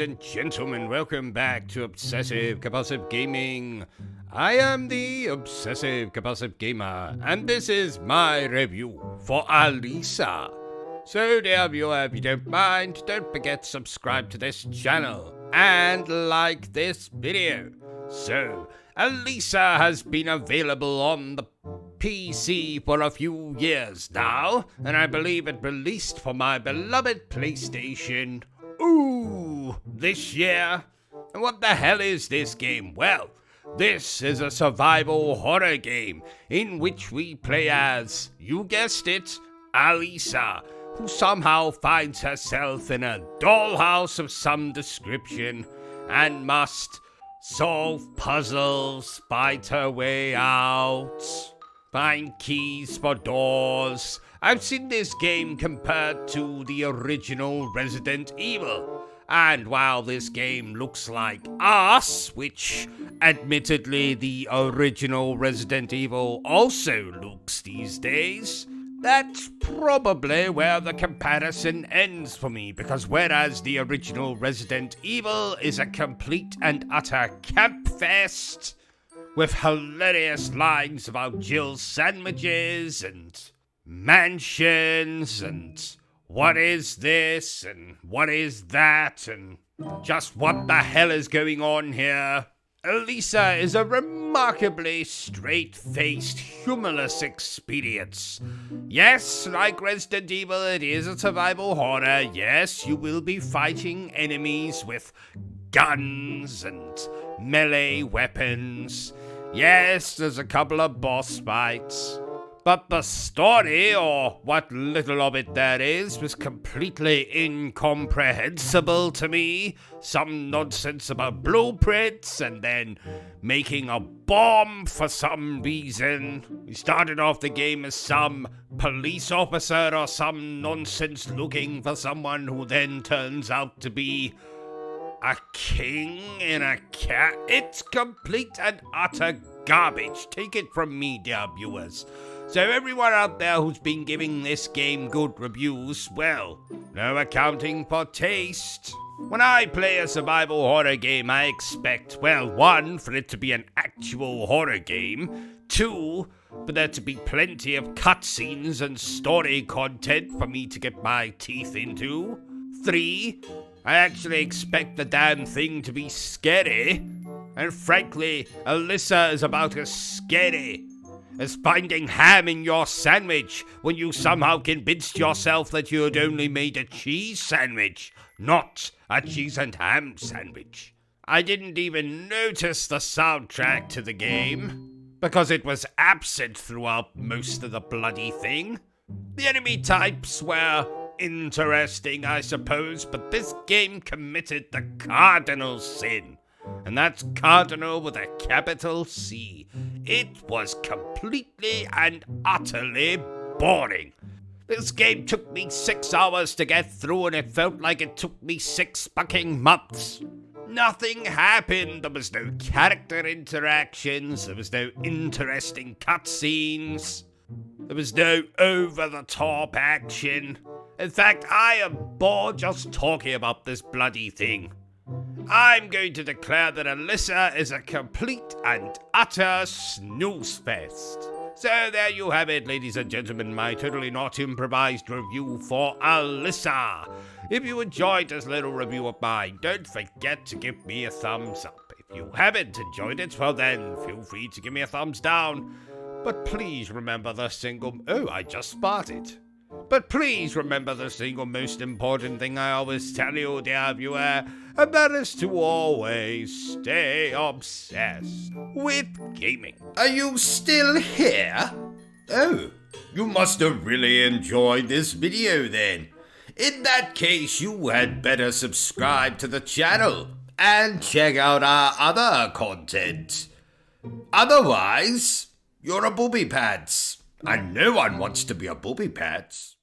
and gentlemen, welcome back to Obsessive Compulsive Gaming. I am the Obsessive Compulsive Gamer, and this is my review for ALISA. So dear viewer, if you don't mind, don't forget to subscribe to this channel and like this video. So, ALISA has been available on the PC for a few years now, and I believe it released for my beloved PlayStation this year. And what the hell is this game? Well, this is a survival horror game in which we play as, you guessed it, ALISA, who somehow finds herself in a dollhouse of some description and must solve puzzles, fight her way out, find keys for doors. I've seen this game compared to the original Resident Evil. And while this game looks like Us, which admittedly the original Resident Evil also looks these days, that's probably where the comparison ends for me, because whereas the original Resident Evil is a complete and utter campfest with hilarious lines about Jill's sandwiches and mansions and what is this and what is that and just what the hell is going on here, ALISA is a remarkably straight-faced, humorless experience. Yes, like Resident Evil, it is a survival horror. Yes, you will be fighting enemies with guns and melee weapons. Yes, there's a couple of boss fights. But the story, or what little of it there is, was completely incomprehensible to me. Some nonsense about blueprints, and then making a bomb for some reason. We started off the game as some police officer or some nonsense looking for someone who then turns out to be a king in a cat. It's complete and utter garbage. Take it from me, dear viewers. So everyone out there who's been giving this game good reviews, well, no accounting for taste. When I play a survival horror game, I expect, well, 1, for it to be an actual horror game, 2, for there to be plenty of cutscenes and story content for me to get my teeth into, 3, I actually expect the damn thing to be scary, and frankly, ALISA is about as scary as finding ham in your sandwich when you somehow convinced yourself that you had only made a cheese sandwich, not a cheese and ham sandwich. I didn't even notice the soundtrack to the game, because it was absent throughout most of the bloody thing. The enemy types were interesting, I suppose, but this game committed the cardinal sin. And that's cardinal with a capital C. It was completely and utterly boring. This game took me 6 hours to get through, and it felt like it took me 6 fucking months. Nothing happened. There was no character interactions. There was no interesting cutscenes. There was no over-the-top action. In fact, I am bored just talking about this bloody thing. I'm going to declare that ALISA is a complete and utter snooze fest. So there you have it, ladies and gentlemen, my totally not improvised review for ALISA. If you enjoyed this little review of mine, don't forget to give me a thumbs up. If you haven't enjoyed it, well then, feel free to give me a thumbs down. But please remember the single... Oh, I just farted. But please remember the single most important thing I always tell you, dear viewer, and that is to always stay obsessed with gaming. Are you still here? Oh, you must have really enjoyed this video then. In that case, you had better subscribe to the channel and check out our other content. Otherwise, you're a booby pants, and no one wants to be a booby pants.